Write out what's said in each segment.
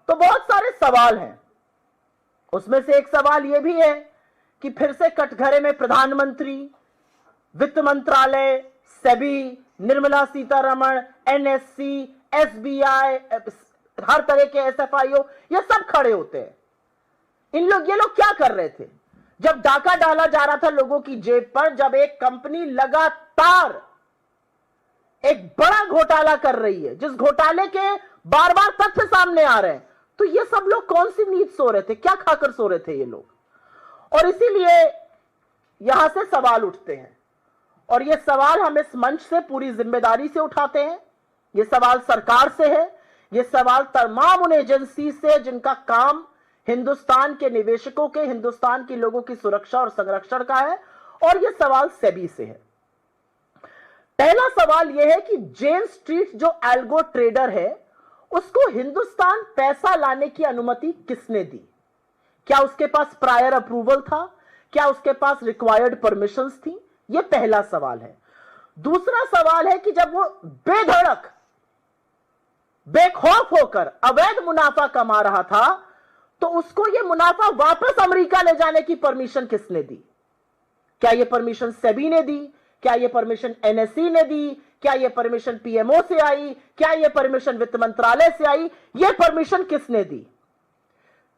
तो बहुत सारे सवाल हैं। उसमें से एक सवाल यह भी है कि फिर से कटघरे में प्रधानमंत्री, वित्त मंत्रालय, सेबी, निर्मला सीतारमण, एनएससी, एसबीआई, हर तरह के एसएफआईओ, ये सब खड़े होते हैं। ये लोग क्या कर रहे थे? जब डाका डाला जा रहा था लोगों की जेब पर, जब एक कंपनी लगातार एक बड़ा घोटाला कर रही है, जिस घोटाले के बार बार तथ्य सामने आ रहे हैं, तो ये सब लोग कौन सी नींद सो रहे थे? क्या खाकर सो रहे थे ये लोग? और इसीलिए यहां से सवाल उठते हैं, और ये सवाल हम इस मंच से पूरी जिम्मेदारी से उठाते हैं। ये सवाल सरकार से है, ये सवाल तमाम उन एजेंसी से जिनका काम हिंदुस्तान के निवेशकों के, हिंदुस्तान के लोगों की सुरक्षा और संरक्षण का है, और ये सवाल सेबी से है। पहला सवाल यह है कि जेन स्ट्रीट जो एल्गो ट्रेडर है, उसको हिंदुस्तान पैसा लाने की अनुमति किसने दी? क्या उसके पास प्रायर अप्रूवल था? क्या उसके पास रिक्वायर्ड परमिशंस थी? यह पहला सवाल है। दूसरा सवाल है कि जब वो बेधड़क, बेखौफ होकर अवैध मुनाफा कमा रहा था, तो उसको यह मुनाफा वापस अमेरिका ले जाने की परमिशन किसने दी? क्या यह परमिशन सेबी ने दी? क्या यह परमिशन एनएससी ने दी? क्या यह परमिशन पीएमओ से आई? क्या यह परमिशन वित्त मंत्रालय से आई? यह परमिशन किसने दी?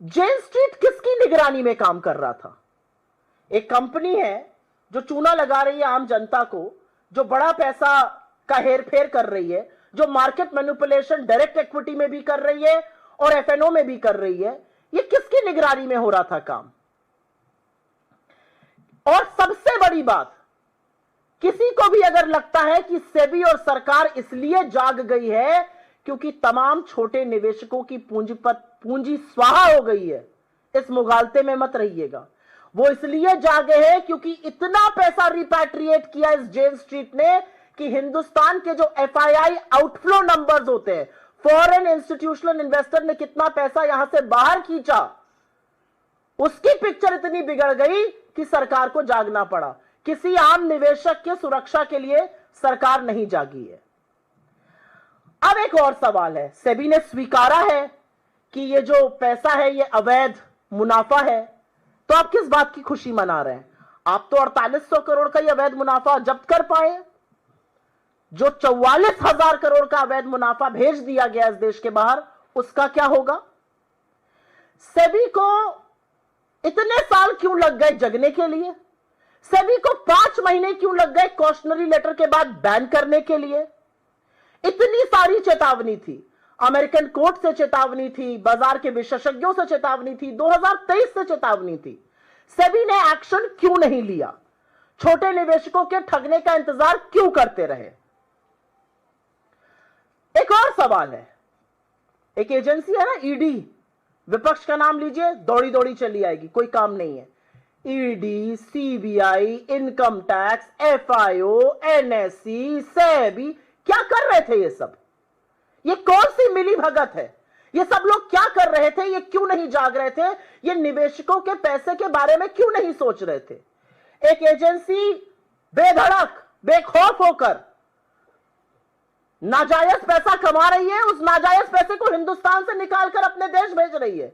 जेन स्ट्रीट किसकी निगरानी में काम कर रहा था? एक कंपनी है जो चूना लगा रही है आम जनता को, जो बड़ा पैसा का हेरफेर कर रही है, जो मार्केट मैनिपुलेशन डायरेक्ट इक्विटी में भी कर रही है और एफएनओ में भी कर रही है। ये किसकी निगरानी में हो रहा था काम? और सबसे बड़ी बात, किसी को भी अगर लगता है कि सेबी और सरकार इसलिए जाग गई है क्योंकि तमाम छोटे निवेशकों की पूंजी स्वाहा हो गई है, इस मुगालते में मत रहिएगा। वो इसलिए जागे हैं क्योंकि इतना पैसा रिपैट्रिएट किया इस जेन स्ट्रीट ने कि हिंदुस्तान के जो एफआईआई आउटफ्लो नंबर्स होते हैं, फॉरेन इंस्टीट्यूशनल इन्वेस्टर ने कितना पैसा यहां से बाहर खींचा, उसकी पिक्चर इतनी बिगड़ गई कि सरकार को जागना पड़ा। किसी आम निवेशक के सुरक्षा के लिए सरकार नहीं जागी है। अब एक और सवाल है, सेबी ने स्वीकारा है कि ये जो पैसा है ये अवैध मुनाफा है, तो आप किस बात की खुशी मना रहे हैं? आप तो 4800 करोड़ का ये अवैध मुनाफा जब्त कर पाए। जो 44,000 करोड़ का अवैध मुनाफा भेज दिया गया इस देश के बाहर, उसका क्या होगा? सेबी को इतने साल क्यों लग गए जगने के लिए? सेबी को 5 महीने क्यों लग गए कॉशनरी लेटर के बाद बैन करने के लिए? इतनी सारी चेतावनी थी, अमेरिकन कोर्ट से चेतावनी थी, बाजार के विशेषज्ञों से चेतावनी थी, 2023 से चेतावनी थी। सेबी ने एक्शन क्यों नहीं लिया? छोटे निवेशकों के ठगने का इंतजार क्यों करते रहे? एक और सवाल है, एक एजेंसी है ना ईडी, विपक्ष का नाम लीजिए, दौड़ी दौड़ी चली आएगी, कोई काम नहीं है। ED, CBI, income tax, FIO, NSC, SEBI, क्या कर रहे थे ये सब? ये कौन सी मिली भगत है? ये सब लोग क्या कर रहे थे? ये क्यों नहीं जाग रहे थे? ये निवेशकों के पैसे के बारे में क्यों नहीं सोच रहे थे? एक एजेंसी बेधड़क, बेखौफ होकर नाजायज पैसा कमा रही है, उस नाजायज पैसे को हिंदुस्तान से निकालकर अपने देश भेज रही है,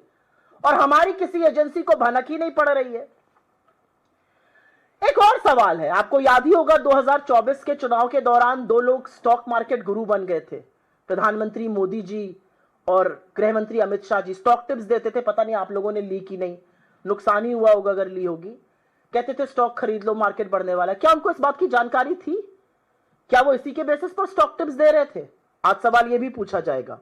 और हमारी किसी एजेंसी को भनक ही नहीं पड़ रही है। एक और सवाल है, आपको याद ही होगा 2024 के चुनाव के दौरान 2 लोग स्टॉक मार्केट गुरु बन गए थे, प्रधानमंत्री मोदी जी और गृह मंत्री अमित शाह जी। स्टॉक टिप्स देते थे, पता नहीं आप लोगों ने ली की नहीं, नुकसान ही हुआ होगा अगर ली होगी। कहते थे स्टॉक खरीद लो, मार्केट बढ़ने वाला है। क्या उनको इस बात की जानकारी थी? क्या वो इसी के बेसिस पर स्टॉक टिप्स दे रहे थे? आज सवाल यह भी पूछा जाएगा।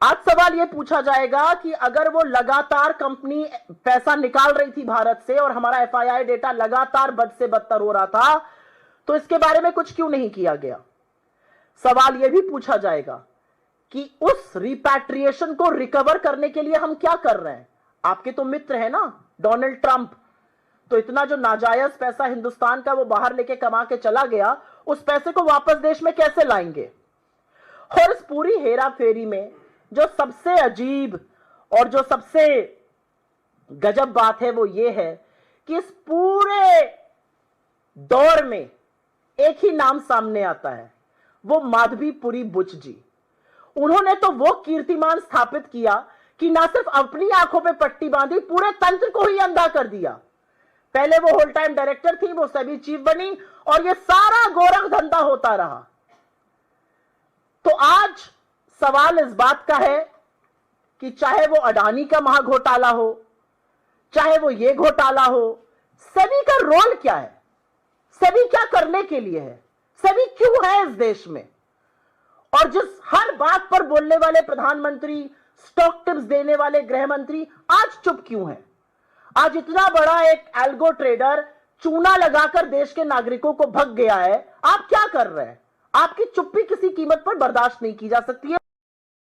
आज सवाल यह पूछा जाएगा कि अगर वो लगातार कंपनी पैसा निकाल रही थी भारत से और हमारा एफआईआई डेटा लगातार बद से बदतर हो रहा था, तो इसके बारे में कुछ क्यों नहीं किया गया? सवाल यह भी पूछा जाएगा कि उस रिपैट्रिएशन को रिकवर करने के लिए हम क्या कर रहे हैं? आपके तो मित्र है ना डोनाल्ड ट्रंप, तो इतना जो नाजायज पैसा हिंदुस्तान का वो बाहर लेके कमा के चला गया, उस पैसे को वापस देश में कैसे लाएंगे? और इस पूरी हेरा फेरी में जो सबसे अजीब और जो सबसे गजब बात है वो ये है कि इस पूरे दौर में एक ही नाम सामने आता है, वो माधवीपुरी बुच जी। उन्होंने तो वो कीर्तिमान स्थापित किया कि ना सिर्फ अपनी आंखों पे पट्टी बांधी, पूरे तंत्र को ही अंधा कर दिया। पहले वो होल टाइम डायरेक्टर थी, वो सेबी चीफ बनी और ये सारा गोरख धंधा होता रहा। तो आज सवाल इस बात का है कि चाहे वो अडानी का महाघोटाला हो, चाहे वो ये घोटाला हो, सेबी का रोल क्या है, सेबी क्या करने के लिए है, सेबी क्यों है इस देश में। और जिस हर बात पर बोलने वाले प्रधानमंत्री, स्टॉक टिप्स देने वाले गृह मंत्री आज चुप क्यों है। आज इतना बड़ा एक एल्गो ट्रेडर चूना लगाकर देश के नागरिकों को भग गया है, आप क्या कर रहे हैं। आपकी चुप्पी किसी कीमत पर बर्दाश्त नहीं की जा सकती है।